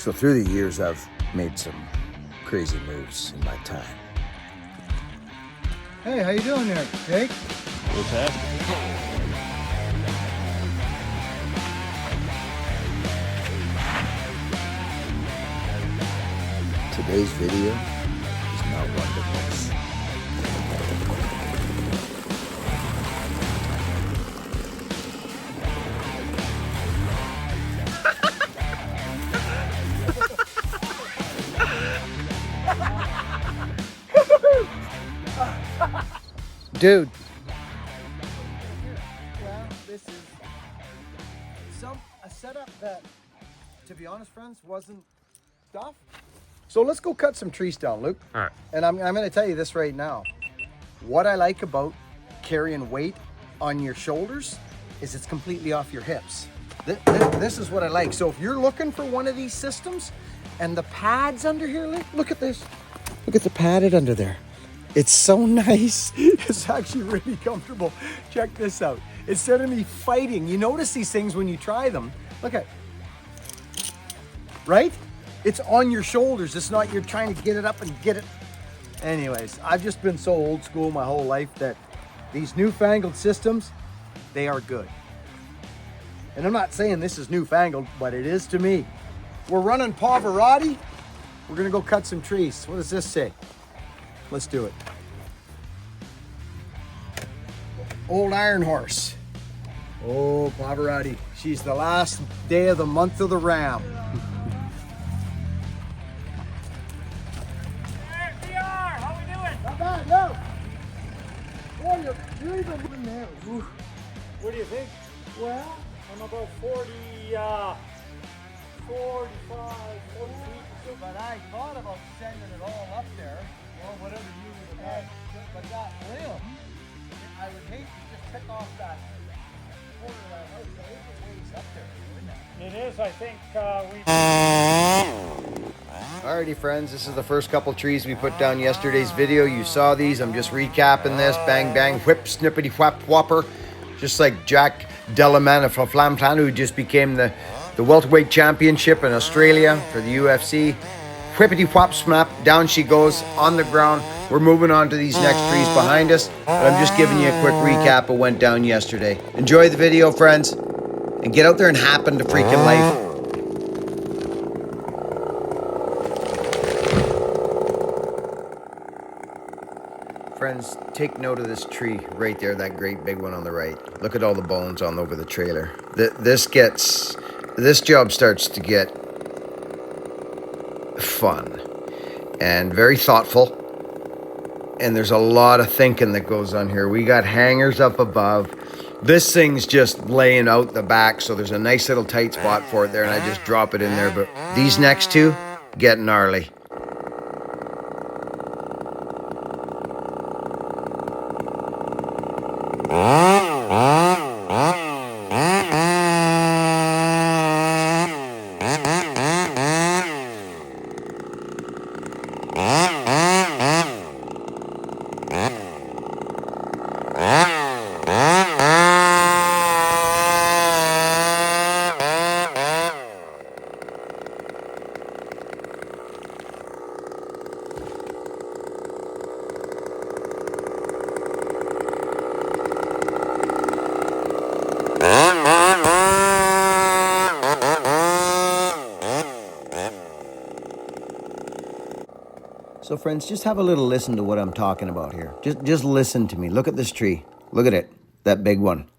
So through the years, I've made some crazy moves in my time. Hey, how you doing there, Jake? What's happening? Today's video is not one to miss. Dude. Well, this is a setup that, to be honest, friends, wasn't stuff. So let's go cut some trees down, Luke. All right. And I'm going to tell you this right now. What I like about carrying weight on your shoulders is it's completely off your hips. This is what I like. So if you're looking for one of these systems and the pads under here, look at this. Look at the padded under there. It's so nice. It's actually really comfortable. Check this out. Instead of me fighting, you notice these things when you try them. Look at, right? It's on your shoulders. It's not you're trying to get it up and get it. Anyways, I've just been so old school my whole life that these newfangled systems, they are good. And I'm not saying this is newfangled, but it is to me. We're running Pavarotti. We're gonna go cut some trees. What does this say? Let's do it. Old Iron Horse. Oh, Pavarotti. She's the last day of the month of the Ram. How we doing? Not bad, no. Boy, you're even moving there. Ooh. What do you think? Well, I'm about 40, 45, 40 feet. But I thought about sending it all up there, or whatever you would like. But that limb, I would hate to just pick off that corner of that house. I think it ways up there, wouldn't it? It is, I think, Alrighty friends, this is the first couple trees we put down yesterday's video. You saw these, I'm just recapping this. Bang, bang, whip, snippety, whap, whopper. Just like Jack Delaman from Flamplan, who just became the welterweight championship in Australia for the UFC. Whippity whop snap, down she goes on the ground. We're moving on to these next trees behind us, but I'm just giving you a quick recap of what went down yesterday. Enjoy the video, friends, and get out there and happen to freaking life. Friends, take note of this tree right there, that great big one on the right. Look at all the bones on over the trailer. This job starts to get fun and very thoughtful. And there's a lot of thinking that goes on here. We got hangers up above. This thing's just laying out the back, so there's a nice little tight spot for it there, and I just drop it in there. But these next two, get gnarly. So friends, just have a little listen to what I'm talking about here. Just listen to me. Look at this tree. Look at it. That big one.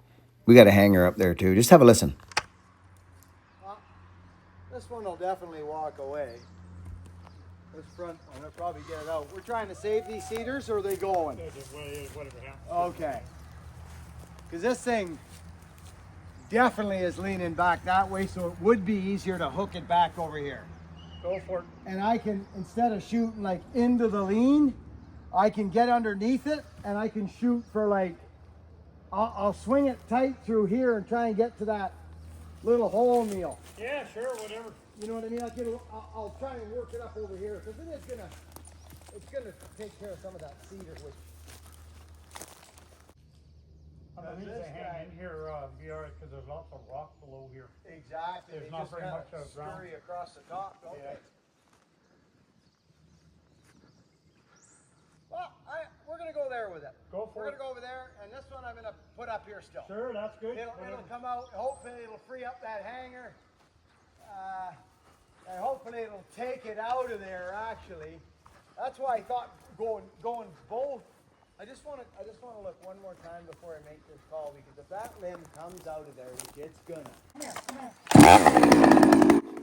We got a hanger up there too. Just have a listen. This one will definitely walk away. This front, I'm gonna probably get it out. We're trying to save these cedars, or are they going? whatever happens. Okay. Because this thing definitely is leaning back that way, so it would be easier to hook it back over here. Go for it. And I can, instead of shooting like into the lean, I can get underneath it and I can shoot for like, I'll swing it tight through here and try and get to that little hole meal. Yeah, sure, whatever. You know what I mean? I'll try and work it up over here, because then it's gonna take care of some of that cedar, which Underneath this the guy- hang in here, be alright, because there's lots of rock below here. Exactly. There's They not just very kinda much of ground. scurry across the top, don't Yeah. they? Well, we're gonna go there with it. Go for We're it. gonna go over there, and this one I'm gonna put up here still. Sure, that's good. It'll Whatever. come out. Hopefully, it'll free up that hanger, and hopefully, it'll take it out of there. Actually, that's why I thought going both. I just want to look one more time before I make this call, because if that limb comes out of there, which it's gonna.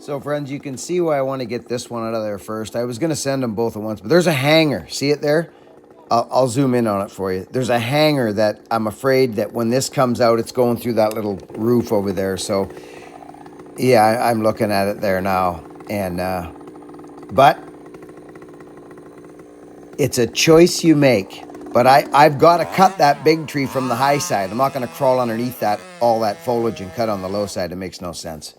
So friends, you can see why I want to get this one out of there first. I was going to send them both at once, but there's a hanger. See it there? I'll zoom in on it for you. There's a hanger that I'm afraid that when this comes out, it's going through that little roof over there. So yeah, I'm looking at it there now. And, but it's a choice you make. But I've got to cut that big tree from the high side. I'm not going to crawl underneath that, all that foliage and cut on the low side. It makes no sense.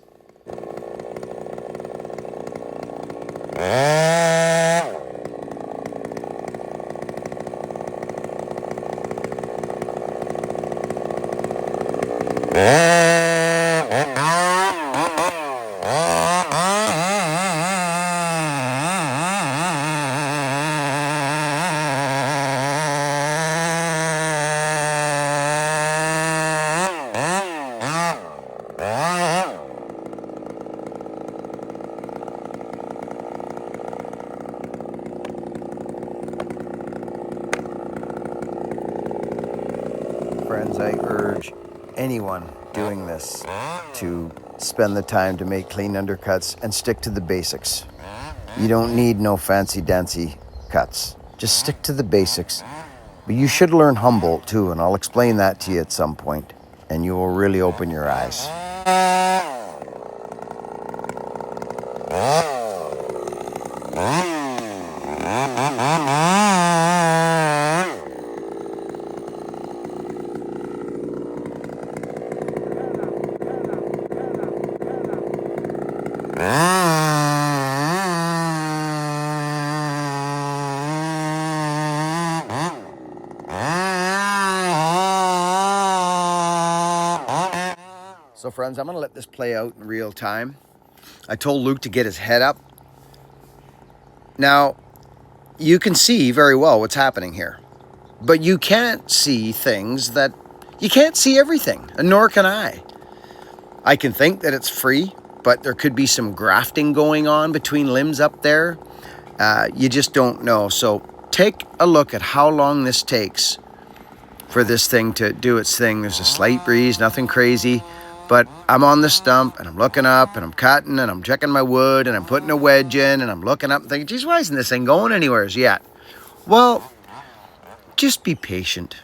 Friends, I urge anyone doing this to spend the time to make clean undercuts and stick to the basics. You don't need no fancy-dancy cuts. Just stick to the basics. But you should learn Humboldt too, and I'll explain that to you at some point, and you will really open your eyes. So friends, I'm going to let this play out in real time. I told Luke to get his head up. Now, you can see very well what's happening here, but you can't see things that, you can't see everything, and nor can I. I can think that it's free, but there could be some grafting going on between limbs up there. You just don't know. So take a look at how long this takes for this thing to do its thing. There's a slight breeze, nothing crazy. But I'm on the stump, and I'm looking up, and I'm cutting, and I'm checking my wood, and I'm putting a wedge in, and I'm looking up and thinking, geez, why isn't this thing going anywhere yet? Well, just be patient.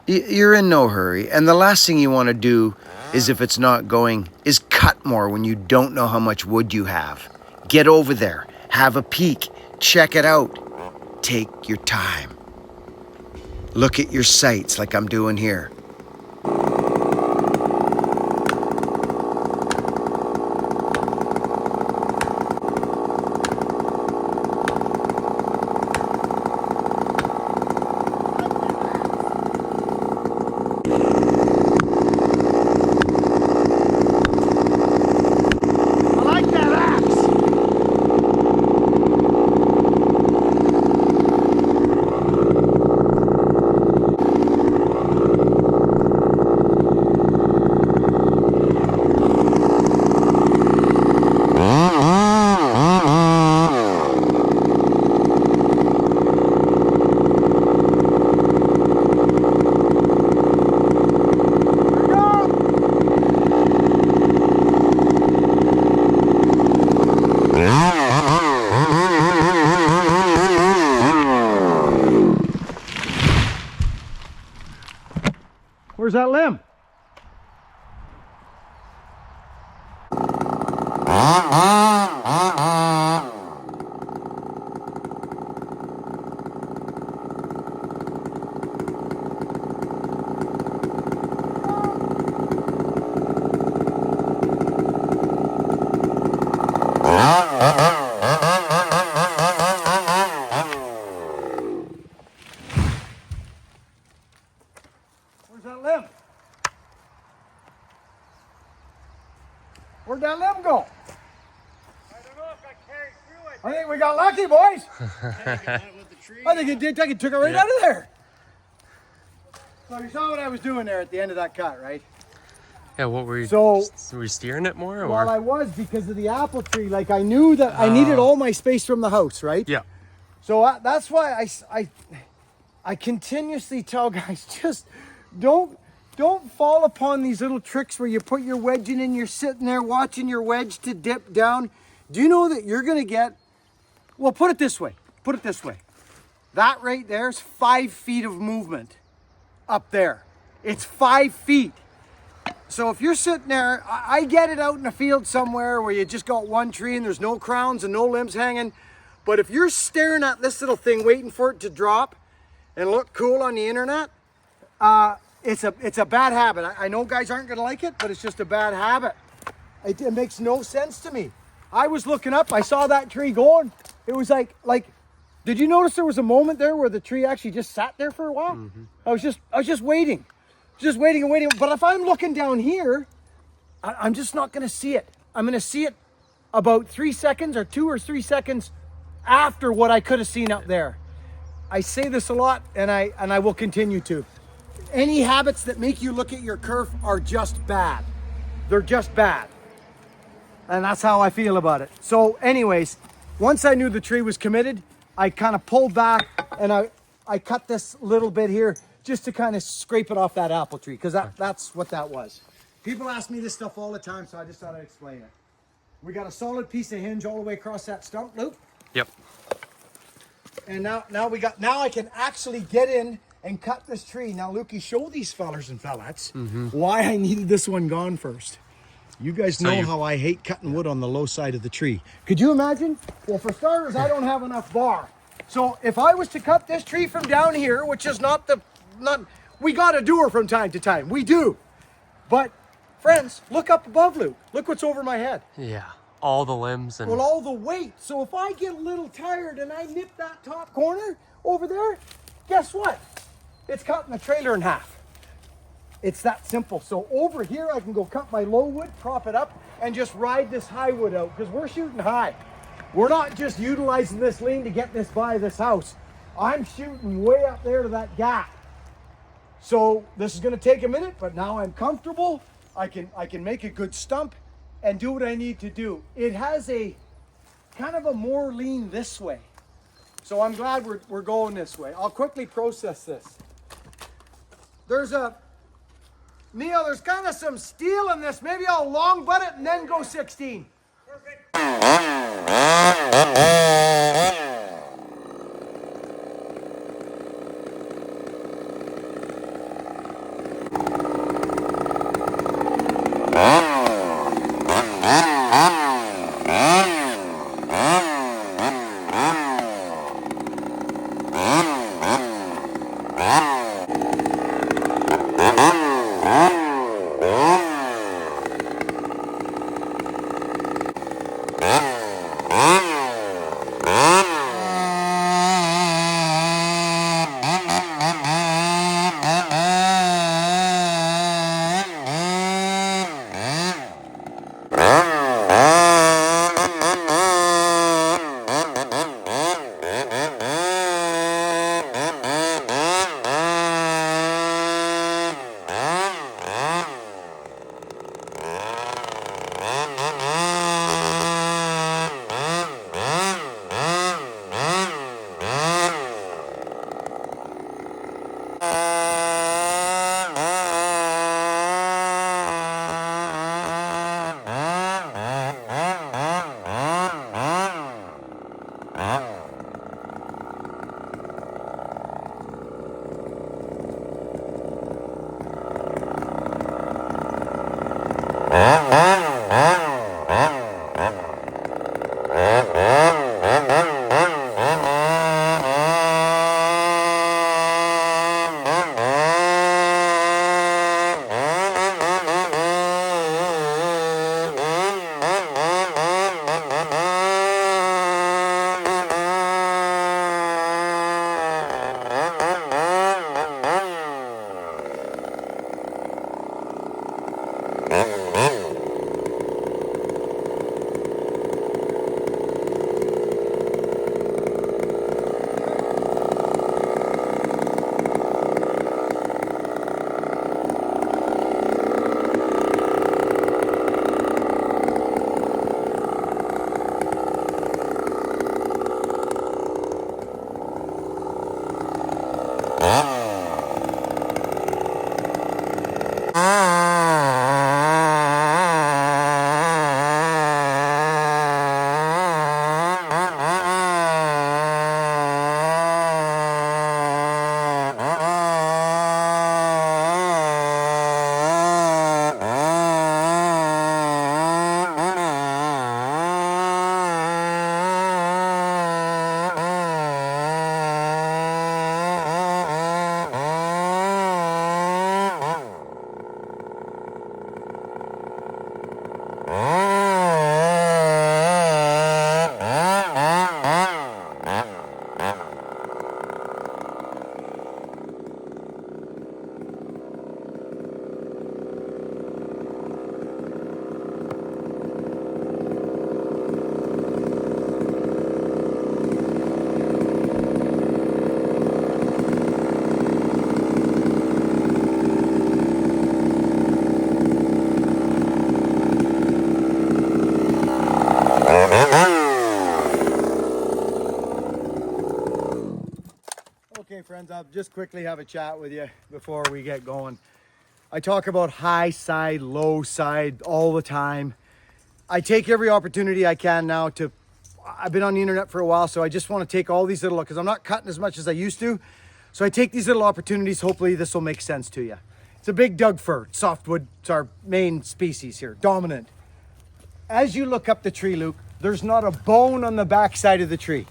You're in no hurry. And the last thing you want to do is, if it's not going, is cut more when you don't know how much wood you have. Get over there. Have a peek. Check it out. Take your time. Look at your sights like I'm doing here. Where's that limb? Where's that limb? Where'd that limb go? I don't know if I carried through it. I think we got lucky, boys. I think it did. I took it right out of there. So you saw what I was doing there at the end of that cut, right? Yeah, what were you? So- were you steering it more? Or? Well, I was because of the apple tree. Like I knew that I needed all my space from the house, right? Yeah. So that's why I continuously tell guys, just don't fall upon these little tricks where you put your wedge in and you're sitting there watching your wedge to dip down. Do you know that you're gonna get, well, put it this way. That right there is 5 feet of movement up there. It's 5 feet. So if you're sitting there, I get it out in the field somewhere where you just got one tree and there's no crowns and no limbs hanging. But if you're staring at this little thing waiting for it to drop and look cool on the internet, it's a bad habit. I know guys aren't gonna like it, but it's just a bad habit. It makes no sense to me. I was looking up, I saw that tree going. It was like, did you notice there was a moment there where the tree actually just sat there for a while? Mm-hmm. I was just waiting. Just waiting and waiting. But if I'm looking down here, I'm just not gonna see it. I'm gonna see it about 3 seconds or 2 or 3 seconds after what I could have seen up there. I say this a lot and I will continue to. Any habits that make you look at your kerf are just bad. They're just bad. And that's how I feel about it. So anyways, once I knew the tree was committed, I kind of pulled back and I cut this little bit here just to kind of scrape it off that apple tree, because that's what that was. People ask me this stuff all the time, so I just thought I'd explain it. We got a solid piece of hinge all the way across that stump loop. Yep. And now I can actually get in and cut this tree. Now, Lukey, show these fellers and fellettes why I needed this one gone first. You guys know how I hate cutting wood on the low side of the tree. Could you imagine? Well, for starters, I don't have enough bar. So if I was to cut this tree from down here, which is we got to do her from time to time. We do. But friends, look up above, Luke. Look what's over my head. Yeah. All the limbs and. Well, all the weight. So if I get a little tired and I nip that top corner over there, guess what? It's cutting the trailer in half. It's that simple. So over here, I can go cut my low wood, prop it up, and just ride this high wood out, because we're shooting high. We're not just utilizing this lean to get this by this house. I'm shooting way up there to that gap. So this is going to take a minute, but now I'm comfortable. I can make a good stump and do what I need to do. It has a kind of a more lean this way. So I'm glad we're going this way. I'll quickly process this. Neil, there's kind of some steel in this. Maybe I'll long butt it and then go 16. friends, I'll just quickly have a chat with you before we get going. I talk about high side, low side all the time. I take every opportunity I can now to, I've been on the internet for a while, so I just want to take all these little, because I'm not cutting as much as I used to. So I take these little opportunities. Hopefully this will make sense to you. It's a big Doug fir, softwood. It's our main species here, dominant. As you look up the tree, Luke, there's not a bone on the back side of the tree.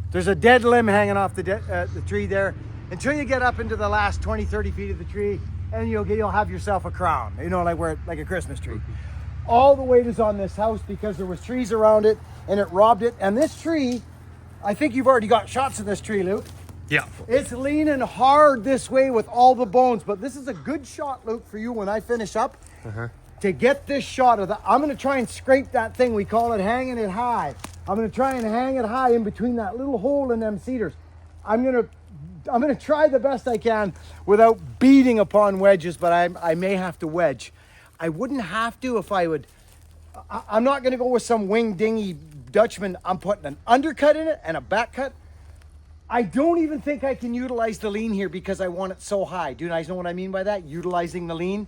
There's a dead limb hanging off the tree there until you get up into the last 20, 30 feet of the tree, and you'll have yourself a crown, you know, like a Christmas tree. All the weight is on this house because there was trees around it and it robbed it. And this tree, I think you've already got shots of this tree, Luke. Yeah. It's leaning hard this way with all the bones, but this is a good shot, Luke, for you when I finish up. To get this shot of I'm going to try and scrape that thing. We call it hanging it high. I'm going to try and hang it high in between that little hole in them cedars. I'm going to try the best I can without beating upon wedges, but I may have to wedge. I wouldn't have to if I would. I'm not going to go with some wing dingy Dutchman. I'm putting an undercut in it and a back cut. I don't even think I can utilize the lean here because I want it so high. Do you guys know what I mean by that? Utilizing the lean.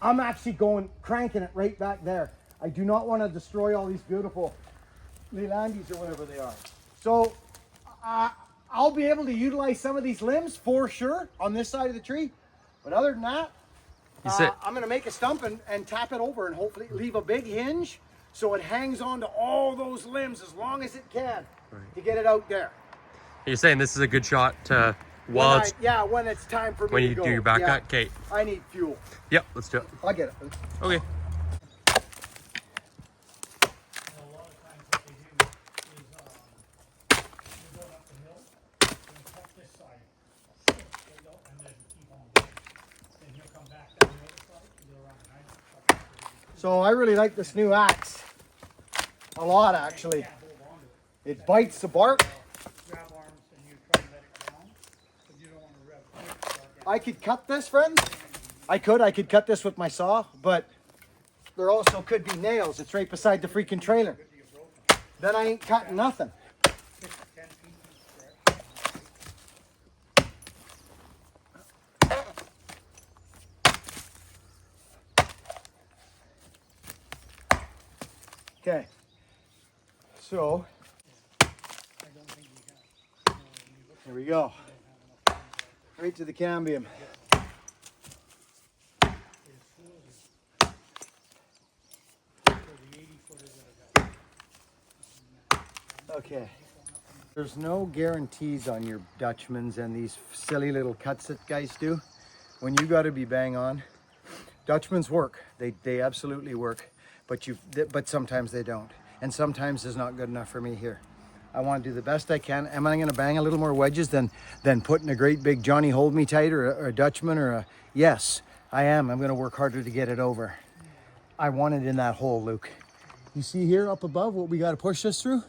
I'm actually cranking it right back there. I do not want to destroy all these beautiful Lelandis or whatever they are. So I'll be able to utilize some of these limbs for sure on this side of the tree. But other than that, I'm going to make a stump and tap it over and hopefully leave a big hinge so it hangs on to all those limbs as long as it can to get it out there. You're saying this is a good shot to when it's time for me when to you go. do your back cut? Okay. I need fuel. Yep, let's do it. I'll get it. Okay. So I really like this new axe a lot, actually. It bites the bark. I could cut this, friends. I could cut this with my saw, but there also could be nails. It's right beside the freaking trailer. Then I ain't cutting nothing. Okay, so here we go, right to the cambium. Okay, there's no guarantees on your Dutchmans and these silly little cuts that guys do. When you got to be bang on, Dutchmans work. They absolutely work. But sometimes they don't. And sometimes it's not good enough for me here. I want to do the best I can. Am I going to bang a little more wedges than putting a great big Johnny Hold Me Tight or a Dutchman or a... Yes, I am. I'm going to work harder to get it over. I want it in that hole, Luke. You see here up above what we got to push this through?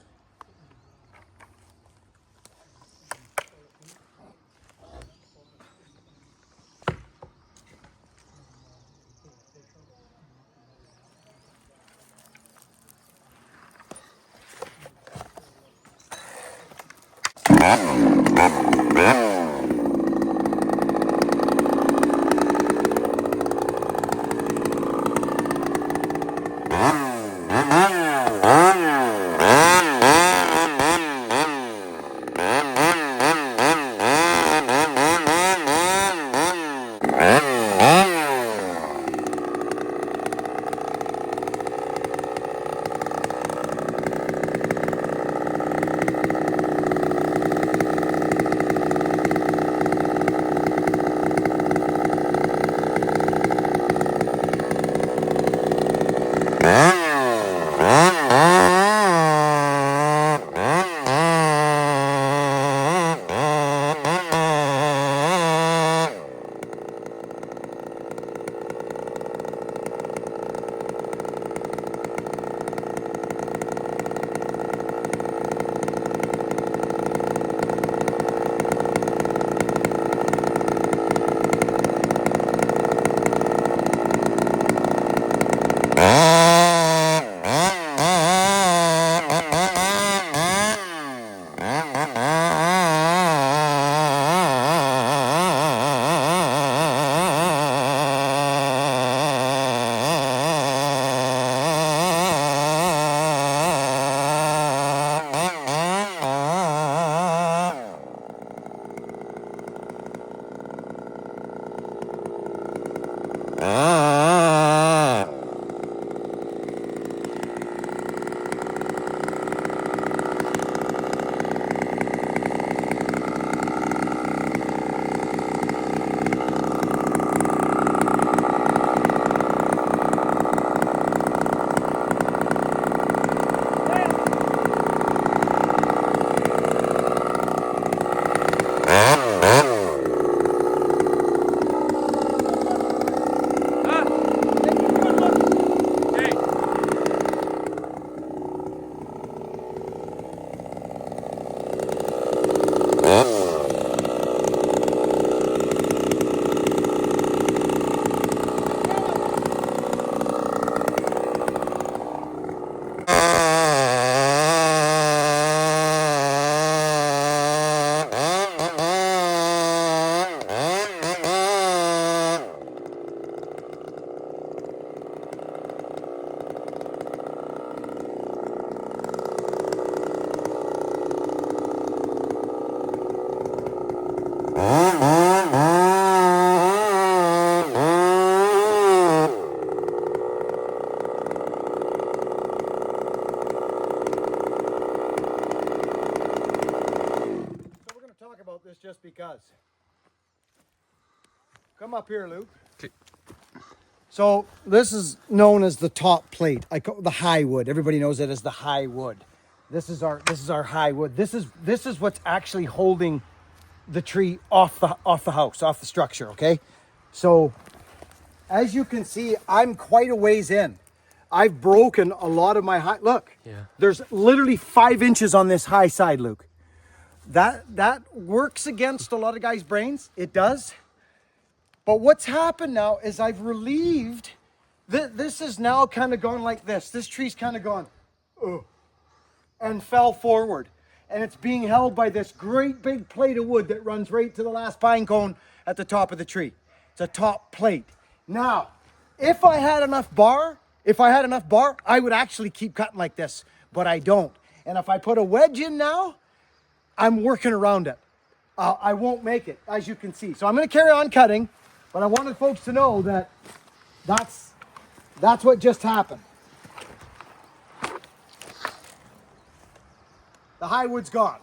does. Come up here, Luke. Okay. So this is known as the top plate. I call the high wood. Everybody knows it as the high wood. This is our high wood. This is what's actually holding the tree off the house, off the structure. Okay, so as you can see, I'm quite a ways in. I've broken a lot of my high. Look, Yeah. there's literally 5 inches on this high side, Luke. That works against a lot of guys' brains. It does. But what's happened now is I've relieved. This is now kind of gone like this. This tree's kind of gone, and fell forward. And it's being held by this great big plate of wood that runs right to the last pine cone at the top of the tree. It's a top plate. Now, if I had enough bar, I would actually keep cutting like this, but I don't. And if I put a wedge in now, I'm working around it. I won't make it, as you can see. So I'm going to carry on cutting, but I wanted folks to know that that's what just happened. The high wood's gone.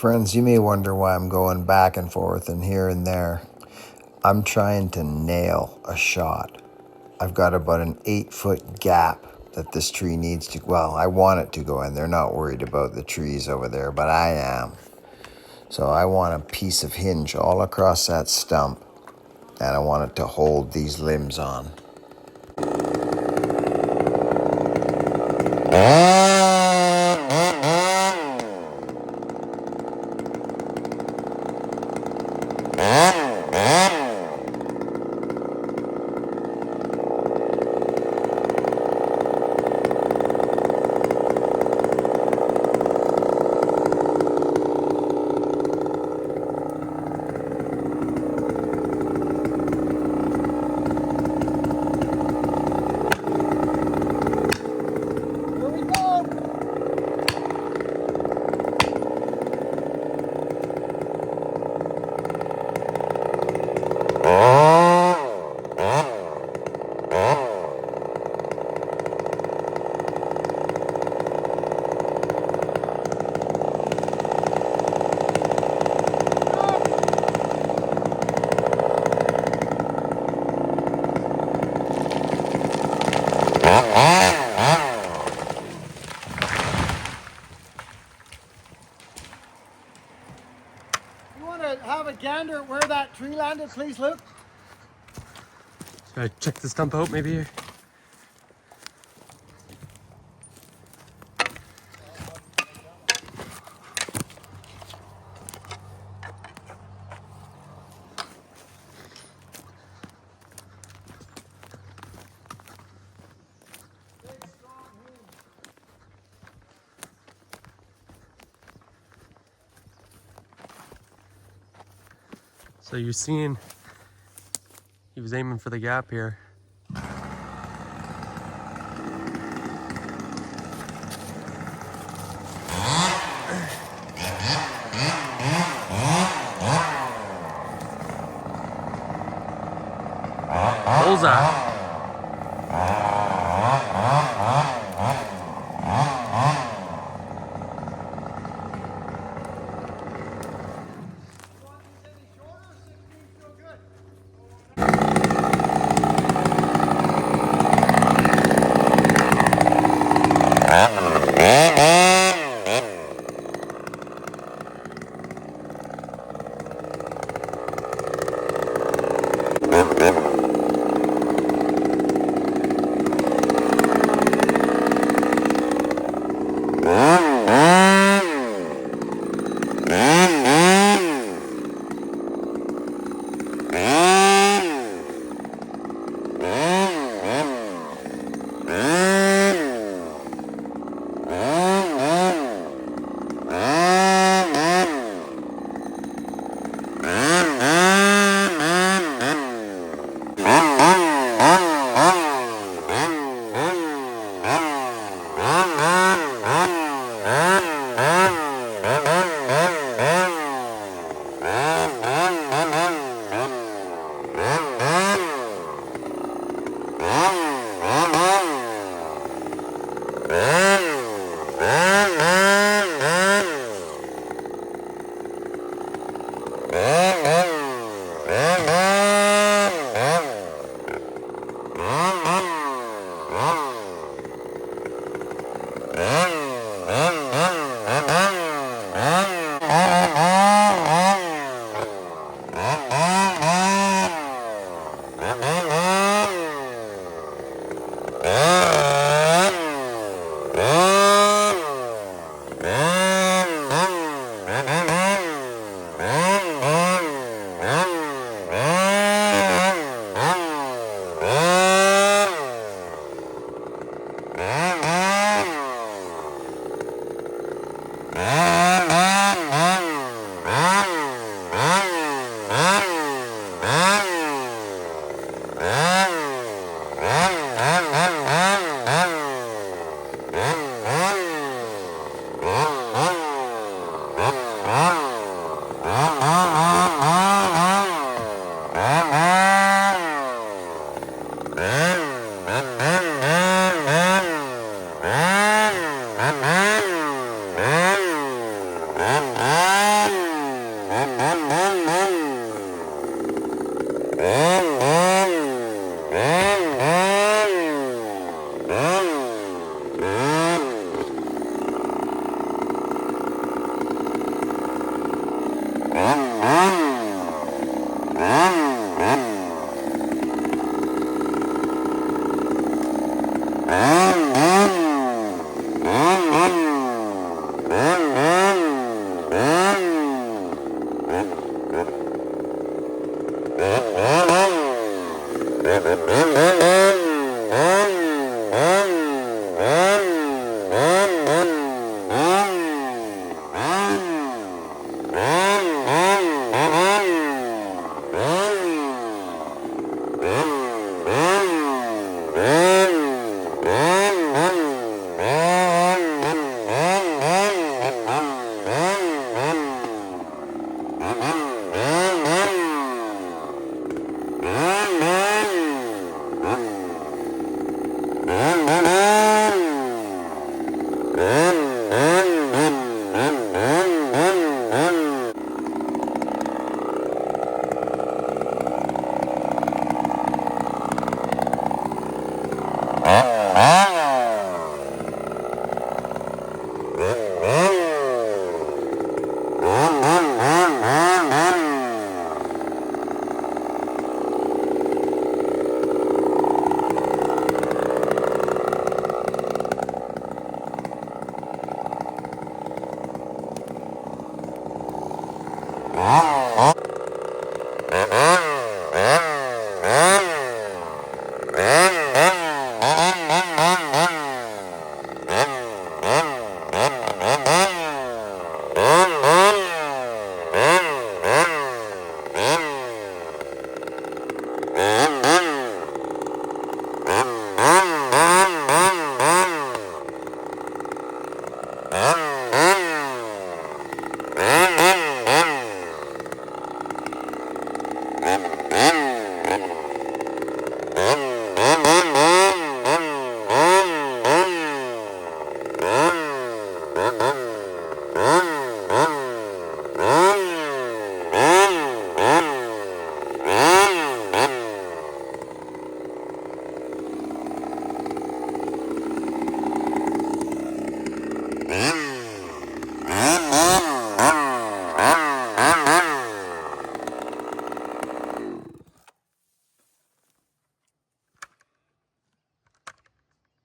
Friends, you may wonder why I'm going back and forth and here and there. I'm trying to nail a shot. I've got about an 8-foot gap that this tree needs to, well, I want it to go in. They're not worried about the trees over there, but I am. So I want a piece of hinge all across that stump, and I want it to hold these limbs on. You want to have a gander at where that tree landed, please, Luke? Should I check the stump out maybe? So you're seeing, he was aiming for the gap here. Bullseye.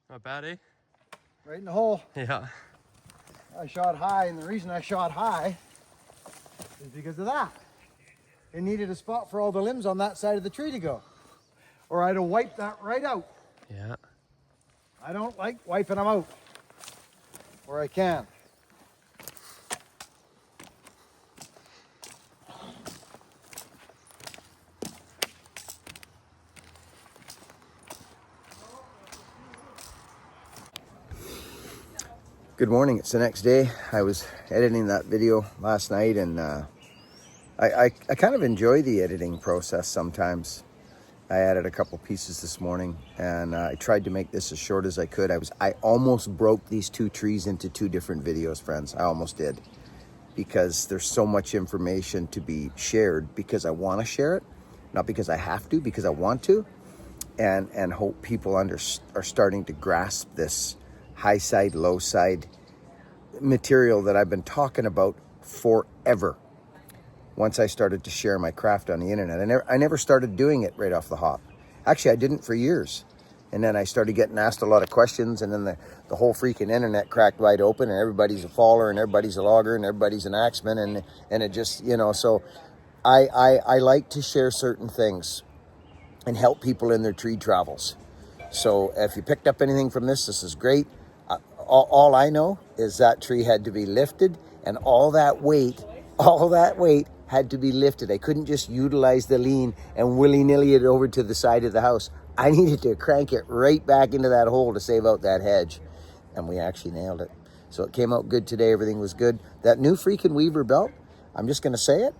Not bad, eh? Right in the hole. Yeah. I shot high, and the reason I shot high is because of that. It needed a spot for all the limbs on that side of the tree to go, or I'd have wiped that right out. Yeah. I don't like wiping them out, or I can. Good morning, it's the next day. I was editing that video last night, and I kind of enjoy the editing process sometimes. I added a couple pieces this morning, and I tried to make this as short as I could. I almost broke these two trees into two different videos, friends. I almost did, because there's so much information to be shared, because I want to share it, not because I have to, because I want to, and hope people are starting to grasp this high side, low side material that I've been talking about forever. Once I started to share my craft on the internet, I never started doing it right off the hop. Actually, I didn't for years. And then I started getting asked a lot of questions, and then the whole freaking internet cracked wide open, and everybody's a faller, and everybody's a logger, and everybody's an axeman, and it just, so I like to share certain things and help people in their tree travels. So if you picked up anything from this is great. All I know is that tree had to be lifted, and all that weight had to be lifted. I couldn't just utilize the lean and willy-nilly it over to the side of the house. I needed to crank it right back into that hole to save out that hedge. And we actually nailed it. So it came out good today. Everything was good. That new freaking Weaver belt, I'm just going to say it,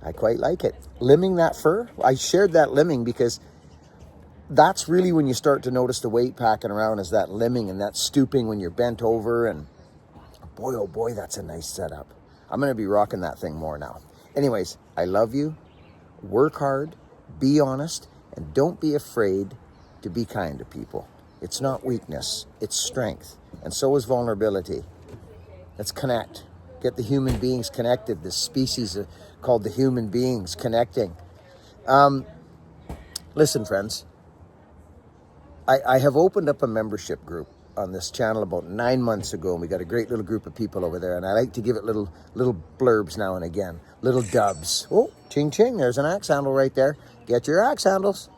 I quite like it. Limbing that fir, I shared that limbing because that's really when you start to notice the weight packing around, is that limbing and that stooping when you're bent over. And boy, oh boy, that's a nice setup. I'm going to be rocking that thing more now. Anyways, I love you. Work hard, be honest, and don't be afraid to be kind to people. It's not weakness, it's strength. And so is vulnerability. Let's connect. Get the human beings connected. This species called the human beings connecting. Listen, friends. I have opened up a membership group on this channel about 9 months ago, and we got a great little group of people over there, and I like to give it little blurbs now and again, little dubs. Oh, ching ching, there's an axe handle right there. Get your axe handles.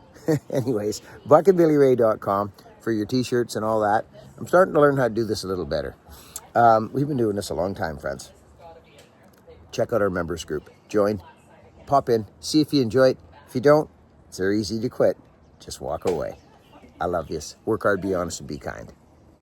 Anyways, buckandbillyray.com for your t-shirts and all that. I'm starting to learn how to do this a little better. We've been doing this a long time, friends. Check out our members group. Join, pop in, see if you enjoy it. If you don't, it's very easy to quit. Just walk away. I love yous. Work hard, be honest, and be kind.